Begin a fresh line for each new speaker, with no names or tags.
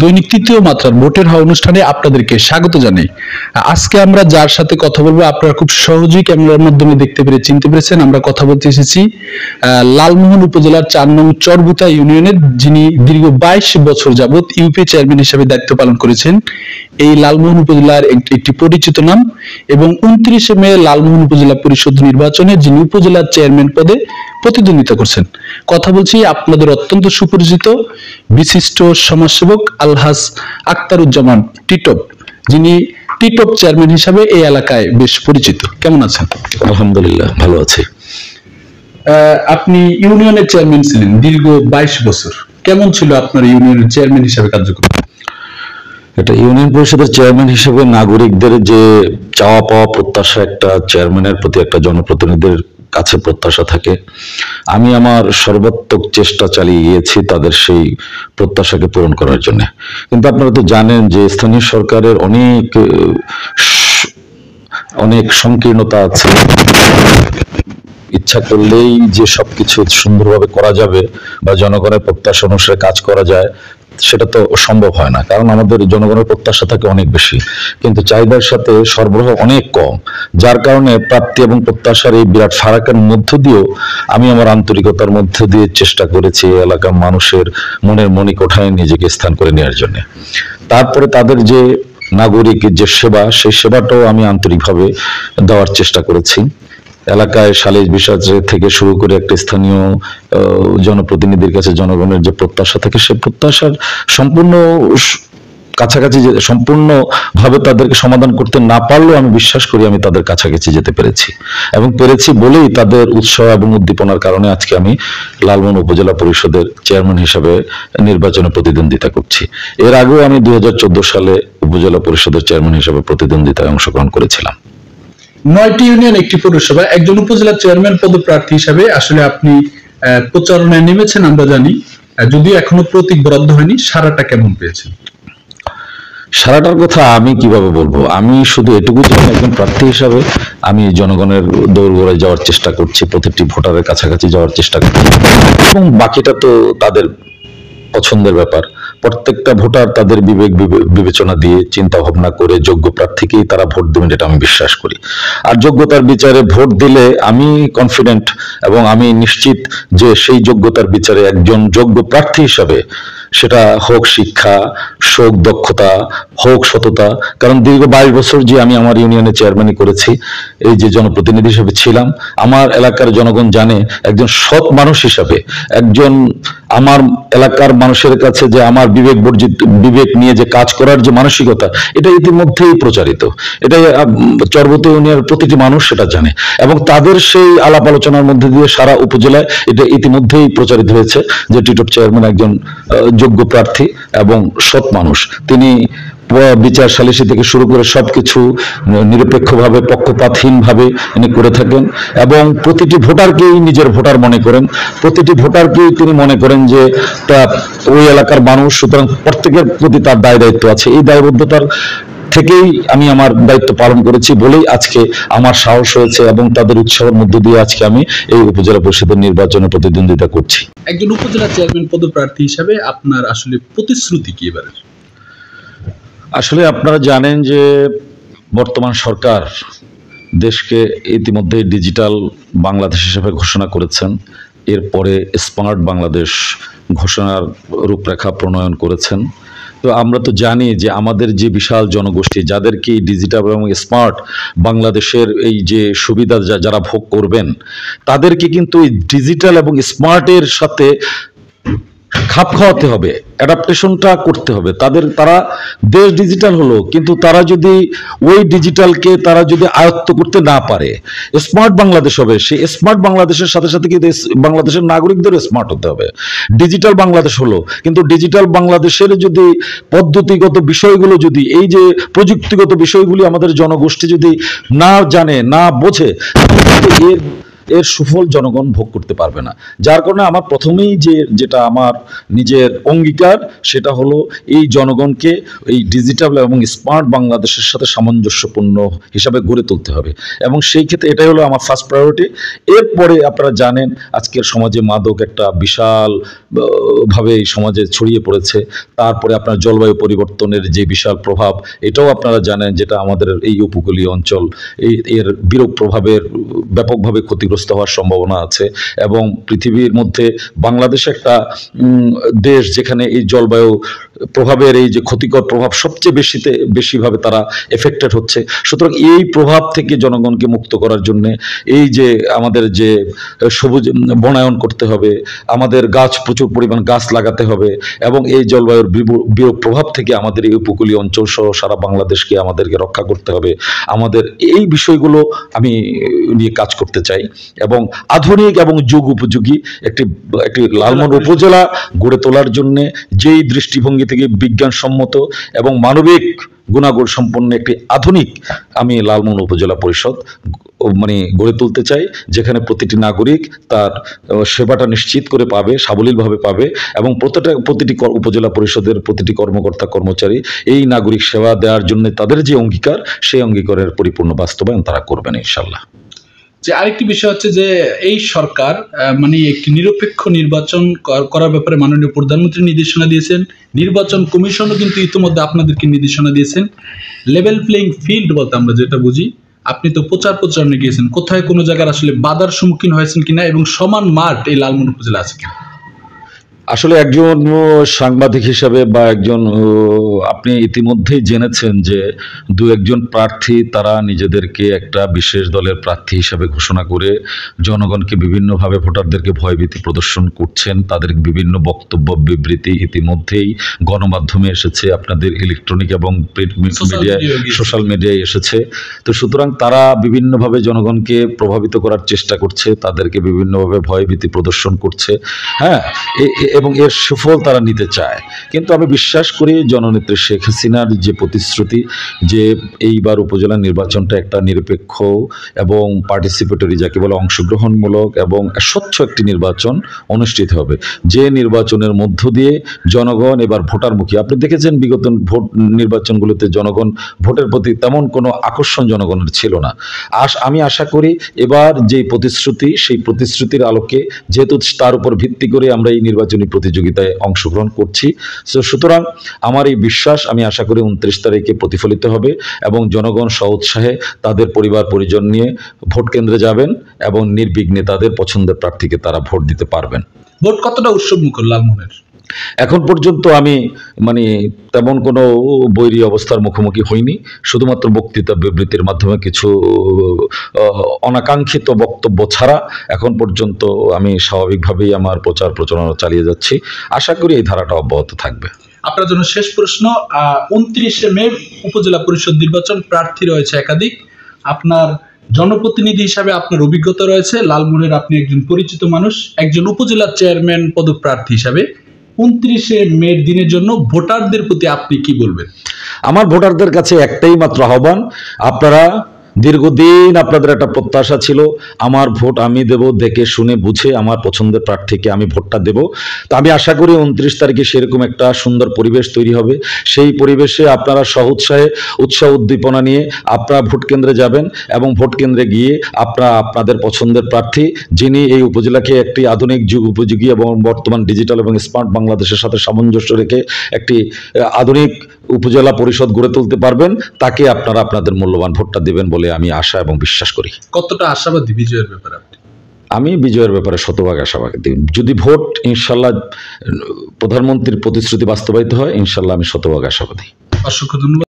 দৈনিক তৃতীয় মাত্রার ভোটের হওয়া অনুষ্ঠানে আপনাদেরকে স্বাগত জানাই। আজকে আমরা যার সাথে কথা বলবো আপনারা খুব সহজেই ক্যামেরার মাধ্যমে দেখতে পেরে চিনতে পেরেছেন। আমরা কথা বলতে এসেছি লালমোহন উপজেলার 4 নং চরবুতা ইউনিয়নের, যিনি দীর্ঘ 22 বছর যাবত ইউপি চেয়ারম্যান হিসেবে দায়িত্ব পালন করেছেন। এই লালমোহন উপজেলার একটি পরিচিত নাম এবং 29 মে লালমোহন উপজেলা পরিষদ নির্বাচনে যিনি উপজেলার চেয়ারম্যান পদে প্রতিদ্বন্দ্বিতা করছেন। কথা বলছি আপনাদের অত্যন্ত সুপরিচিত বিশিষ্ট সমাজসেবক আলহাজ আক্তারুজ্জামান টিটপ, যিনি টিটপ চেয়ারম্যান হিসাবে এই এলাকায় বেশ পরিচিত। কেমন আছেন?
আলহামদুলিল্লাহ, ভালো আছি।
আপনি ইউনিয়নের চেয়ারম্যান ছিলেন দীর্ঘ 22 বছর। কেমন ছিল আপনার ইউনিয়নের চেয়ারম্যান হিসাবে কার্যক্রম?
এটা ইউনিয়ন পরিষদের চেয়ারম্যান হিসেবে নাগরিকদের যে চাওয়া পাওয়া প্রত্যাশা, একটা চেয়ারম্যানের প্রতি একটা জনপ্রতিনিধির কাছে প্রত্যাশা থাকে। আমি আমার সর্বাত্মক চেষ্টা চালিয়ে গিয়েছি তাদের সেই প্রত্যাশাকে পূরণ করার জন্য। কিন্তু আপনারা তো জানেন যে স্থানীয় সরকারের অনেক সংকীর্ণতা আছে। ইচ্ছা করলেই যে সবকিছু সুন্দরভাবে করা যাবে বা জনগণের প্রত্যাশা অনুসারে কাজ করা যায়, সেটা তো সম্ভব হয় না। কারণ আমাদের জনগণের প্রত্যাশা থাকে অনেক বেশি, কিন্তু চাহিদার সাথে সরবরাহ অনেক কম। যার কারণে প্রাপ্তি এবং প্রত্যাশার এই বিরাট ফারাকের মধ্য দিয়েও আমি আমার আন্তরিকতার মধ্য দিয়ে চেষ্টা করেছি এলাকার মানুষের মনের মণিকোঠায় নিজেকে স্থান করে নেওয়ার জন্য। তারপরে তাদের যে নাগরিকের যে সেবা, সেই সেবাটাও আমি আন্তরিকভাবে দেওয়ার চেষ্টা করেছি। এলাকায় সালিশ বিচার থেকে শুরু করে একটা স্থানীয় জনপ্রতিনিধির কাছে জনগণের যে প্রত্যাশা থাকে, সে প্রত্যাশার সম্পূর্ণ কাছাকাছি সম্পূর্ণভাবে তাদেরকে সমাধান করতে না পারলেও আমি বিশ্বাস করি আমি তাদের কাছাকাছি যেতে পেরেছি, এবং পেরেছি বলেই তাদের উৎসাহ এবং উদ্দীপনার কারণে আজকে আমি লালমোহন উপজেলা পরিষদের চেয়ারম্যান হিসেবে নির্বাচনে প্রতিদ্বন্দ্বিতা করছি। এর আগেও আমি 2014 সালে উপজেলা পরিষদের চেয়ারম্যান হিসেবে প্রতিদ্বন্দ্বিতায় অংশগ্রহণ করেছিলাম।
9টি ইউনিয়ন, একটি পৌরসভা, একজন উপজেলা চেয়ারম্যান পদপ্রার্থী হিসাবে আসলে আপনি প্রচারণায় নেমেছেন আমরা জানি, যদিও এখনো প্রতীক বরাদ্দ হয়নি। সারাটা কেমন পেয়েছেন?
সারাটার কথা আমি কিভাবে বলবো? আমি শুধু এটুকু জানি একজন প্রার্থী হিসাবে আমি জনগণের দৌড়গোড়ায় যাওয়ার চেষ্টা করছি, প্রতিটি ভোটারের কাছাকাছি যাওয়ার চেষ্টা করছি, এবং বাকিটা তো তাদের পছন্দের ব্যাপার। প্রত্যেকটা ভোটার তাদের বিবেক বিবেচনা দিয়ে চিন্তা ভাবনা করে যোগ্য প্রার্থীকেই তারা ভোট দেবেন, এটা আমি বিশ্বাস করি। আর যোগ্যতার বিচারে ভোট দিলে আমি কনফিডেন্ট এবং আমি নিশ্চিত যে সেই যোগ্যতার বিচারে একজন যোগ্য প্রার্থী হিসাবে, সেটা হোক শিক্ষা, হোক দক্ষতা, হোক সততা। কারণ দীর্ঘ 22 বছর যে আমি আমার ইউনিয়নে চেয়ারম্যানই করেছি, এই যে জনপ্রতিনিধি হিসেবে ছিলাম, আমার এলাকার জনগণ জানে একজন সৎ মানুষ হিসাবে, একজন আমার এলাকার মানুষের কাছে যে আমার বিবেক নিয়ে যে কাজ করার যে মানসিকতা, এটা ইতিমধ্যেই প্রচারিত। এটা চরবুতা ইউনিয়নের প্রতিটি মানুষ সেটা জানে, এবং তাদের সেই আলাপ আলোচনার মধ্যে দিয়ে সারা উপজেলায় এটা ইতিমধ্যেই প্রচারিত হয়েছে যে টিটপ চেয়ারম্যান একজন যোগ্য প্রার্থী এবং সৎ মানুষ। তিনি বিচার সালিসি থেকে শুরু করে সবকিছু নিরপেক্ষভাবে, পক্ষপাতহীনভাবে তিনি করে থাকেন, এবং প্রতিটি ভোটারকেই নিজের ভোটার মনে করেন। প্রতিটি ভোটারকেই তিনি মনে করেন যে ওই এলাকার মানুষ, সুতরাং প্রত্যেকের প্রতি তার দায় দায়িত্ব আছে। এই দায়বদ্ধতার থেকেই আমি আমার দায়িত্ব পালন করেছি বলেই আজকে আমার সাহস হয়েছে, এবং তাদের উৎসাহের মধ্য দিয়ে আজকে আমি এই উপজেলা পরিষদের নির্বাচনে প্রতিদ্বন্দ্বিতা করছি।
একজন উপজেলা চেয়ারম্যান পদপ্রার্থী হিসাবে আপনার আসলে প্রতিশ্রুতি কি এবারে?
আসলে আপনারা জানেন যে বর্তমান সরকার দেশকে ইতিমধ্যে ডিজিটাল বাংলাদেশ হিসেবে ঘোষণা করেছেন। এরপরে স্মার্ট বাংলাদেশ ঘোষণার রূপরেখা প্রণয়ন করেছেন। তো আমরা তো জানি যে আমাদের যে বিশাল জনগোষ্ঠী, যাদেরকে ডিজিটাল এবং স্মার্ট বাংলাদেশের এই যে সুবিধা যারা ভোগ করবেন, তাদেরকে কিন্তু এই ডিজিটাল এবং স্মার্টের সাথে খাপ খাওয়াতে হবে, অ্যাডাপ্টেশনটা করতে হবে তারা দেশ ডিজিটাল হলো, কিন্তু তারা যদি ওই ডিজিটালকে তারা যদি আয়ত্ত করতে না পারে, স্মার্ট বাংলাদেশ হবে। সেই স্মার্ট বাংলাদেশের সাথে সাথে কিন্তু বাংলাদেশের নাগরিকদেরও স্মার্ট হতে হবে। ডিজিটাল বাংলাদেশ হলো, কিন্তু ডিজিটাল বাংলাদেশের যদি পদ্ধতিগত বিষয়গুলো, যদি এই যে প্রযুক্তিগত বিষয়গুলি আমাদের জনগোষ্ঠী যদি না জানে, না বোঝে, এর এর সুফল জনগণ ভোগ করতে পারবে না। যার কারণে আমার প্রথমেই যেটা আমার নিজের অঙ্গীকার, সেটা হলো এই জনগণকে এই ডিজিটাল এবং স্মার্ট বাংলাদেশের সাথে সামঞ্জস্যপূর্ণ হিসাবে গড়ে তুলতে হবে, এবং সেই ক্ষেত্রে এটাই হলো আমার ফার্স্ট প্রায়োরিটি। এরপরে আপনারা জানেন আজকের সমাজে মাদক একটা বিশাল ভাবে এই সমাজে ছড়িয়ে পড়েছে। তারপরে আপনার জলবায়ু পরিবর্তনের যে বিশাল প্রভাব, এটাও আপনারা জানেন, যেটা আমাদের এই উপকূলীয় অঞ্চল এর বিরূপ প্রভাবের ব্যাপকভাবে ক্ষতিগ্রস্ত হওয়ার সম্ভাবনা আছে। এবং পৃথিবীর মধ্যে বাংলাদেশ একটা দেশ যেখানে এই জলবায়ু প্রভাবের এই যে ক্ষতিকর প্রভাব সবচেয়ে বেশিভাবে তারা এফেক্টেড হচ্ছে। সুতরাং এই প্রভাব থেকে জনগণকে মুক্ত করার জন্য এই যে আমাদের যে সবুজ বনায়ন করতে হবে, আমাদের প্রচুর পরিমাণ গাছ লাগাতে হবে, এবং এই জলবায়ুর বিরূপ প্রভাব থেকে আমাদের এই উপকূলীয় অঞ্চল সহ সারা বাংলাদেশকে আমাদেরকে রক্ষা করতে হবে। আমাদের এই বিষয়গুলো আমি নিয়ে কাজ করতে চাই, এবং আধুনিক এবং যুগ উপযোগী একটি লালমোহন উপজেলা গড়ে তোলার জন্য যেই দৃষ্টিভঙ্গি থেকে বিজ্ঞানসম্মত এবং মানবিক গুণাগুণ সম্পন্ন একটি আধুনিক আমি লালমোহন উপজেলা পরিষদ গড়ে তুলতে চাই, যেখানে প্রতিটি নাগরিক তার সেবাটা নিশ্চিত করে পাবে, সাবলীলভাবে পাবে, এবং প্রতিটি উপজেলা পরিষদের প্রতিটি কর্মকর্তা কর্মচারী এই নাগরিক সেবা দেওয়ার জন্য তাদের যে অঙ্গীকার, সেই অঙ্গীকারের পরিপূর্ণ বাস্তবায়ন তারা করবেন ইনশাল্লাহ।
যে আরেকটি বিষয় হচ্ছে যে এই সরকার একটি নিরপেক্ষ নির্বাচন করার ব্যাপারে মাননীয় প্রধানমন্ত্রী নির্দেশনা দিয়েছেন। নির্বাচন কমিশনও কিন্তু ইতিমধ্যে আপনাদেরকে নির্দেশনা দিয়েছেন। লেভেল প্লেইং ফিল্ড বলতে আমরা যেটা বুঝি, আপনি তো প্রচারণে গিয়েছেন, কোথায় কোনো জায়গার আসলে বাধার সম্মুখীন হয়েছেন কিনা, এবং সমান মাঠ এই লালমোহন উপজেলা আছে কিনা?
আসলে একজন সাংবাদিক হিসাবে বা একজন আপনি ইতিমধ্যেই জেনেছেন যে দু একজন প্রার্থী তারা নিজেদেরকে একটা বিশেষ দলের প্রার্থী হিসাবে ঘোষণা করে জনগণকে বিভিন্নভাবে ভোটারদেরকে ভয়ভীতি প্রদর্শন করছেন। তাদের বিভিন্ন বক্তব্য বিবৃতি ইতিমধ্যেই গণমাধ্যমে এসেছে, আপনাদের ইলেকট্রনিক এবং প্রিন্ট মিডিয়ায় সোশ্যাল মিডিয়ায় এসেছে। তো সুতরাং তারা বিভিন্নভাবে জনগণকে প্রভাবিত করার চেষ্টা করছে, তাদেরকে বিভিন্নভাবে ভয়ভীতি প্রদর্শন করছে, হ্যাঁ, এবং এর সুফল তারা নিতে চায়। কিন্তু আমি বিশ্বাস করি জননেত্রী শেখ হাসিনার যে প্রতিশ্রুতি যে এইবার উপজেলা নির্বাচনটা একটা নিরপেক্ষ এবং পার্টিসিপেটরি, যাকে বলে অংশগ্রহণমূলক এবং স্বচ্ছ একটি নির্বাচন অনুষ্ঠিত হবে, যে নির্বাচনের মধ্য দিয়ে জনগণ এবার ভোটারমুখী। আপনি দেখেছেন বিগত ভোট নির্বাচনগুলোতে জনগণ ভোটের প্রতি তেমন কোনো আকর্ষণ জনগণের ছিল না। আমি আশা করি এবার যে প্রতিশ্রুতি, সেই প্রতিশ্রুতির আলোকে, যেহেতু তার উপর ভিত্তি করে আমরা এই নির্বাচনী প্রতিযোগিতায় অংশগ্রহণ করছি, সুতরাং আমার এই বিশ্বাস, আমি আশা করি 29 তারিখে প্রতিফলিত হবে, এবং জনগণ স্ব-উৎসাহে তাদের পরিবার পরিজন নিয়ে ভোট কেন্দ্রে যাবেন এবং নির্বিঘ্নে তাদের পছন্দের প্রার্থীকে তারা ভোট দিতে পারবেন।
ভোট কতটা উৎসবমুখর লালমোহনের?
এখন পর্যন্ত আমি তেমন কোনো বৈরী অবস্থার মুখোমুখি হইনি। শুধুমাত্র বক্তৃতা বিবৃতির মাধ্যমে কিছু অনাকাঙ্ক্ষিত বক্তব্য ছাড়া এখন পর্যন্ত আমি স্বাভাবিকভাবেই আমার প্রচারণা চালিয়ে যাচ্ছি। আশা করি এই ধারাটা অব্যাহত থাকবে।
আপনার জন্য শেষ প্রশ্ন, 29শে মে উপজেলা পরিষদ নির্বাচন, প্রার্থী রয়েছে একাধিক, আপনার জনপ্রতিনিধি হিসাবে আপনার অভিজ্ঞতা রয়েছে, লালমোহনের আপনি একজন পরিচিত মানুষ, একজন উপজেলা চেয়ারম্যান পদপ্রার্থী হিসাবে 29শে মের দিনের জন্য ভোটারদের প্রতি আপনি কি বলবেন?
আমার ভোটারদের কাছে একটাই মাত্র আহ্বান, আপনারা দীর্ঘদিন আপনাদের একটা প্রত্যাশা ছিল আমার ভোট আমি দেব, দেখে শুনে বুঝে আমার পছন্দের প্রার্থীকে আমি ভোটটা দেব। তো আমি আশা করি 29 তারিখে সেরকম একটা সুন্দর পরিবেশ তৈরি হবে। সেই পরিবেশে আপনারা উৎসাহ উদ্দীপনা নিয়ে আপনারা ভোট কেন্দ্রে যাবেন, এবং ভোট কেন্দ্রে গিয়ে আপনাদের পছন্দের প্রার্থী, যিনি এই উপজেলাকে একটি আধুনিক যুগ উপযোগী এবং বর্তমান ডিজিটাল এবং স্মার্ট বাংলাদেশের সাথে সামঞ্জস্য রেখে একটি আধুনিক উপজেলা পরিষদ গড়ে তুলতে পারবেন, তাকে আপনারা আপনাদের মূল্যবান ভোটটা দেবেন বলে আমি আশা এবং বিশ্বাস করি।
কতটা আশাবাদী বিজয়ের ব্যাপারে?
আমি বিজয়ের ব্যাপারে শতভাগ আশাবাদী। যদি ভোট ইনশাল্লাহ প্রধানমন্ত্রীর প্রতিশ্রুতি বাস্তবায়িত হয়, ইনশাল্লাহ আমি শতভাগ আশাবাদী।
অসংখ্য ধন্যবাদ।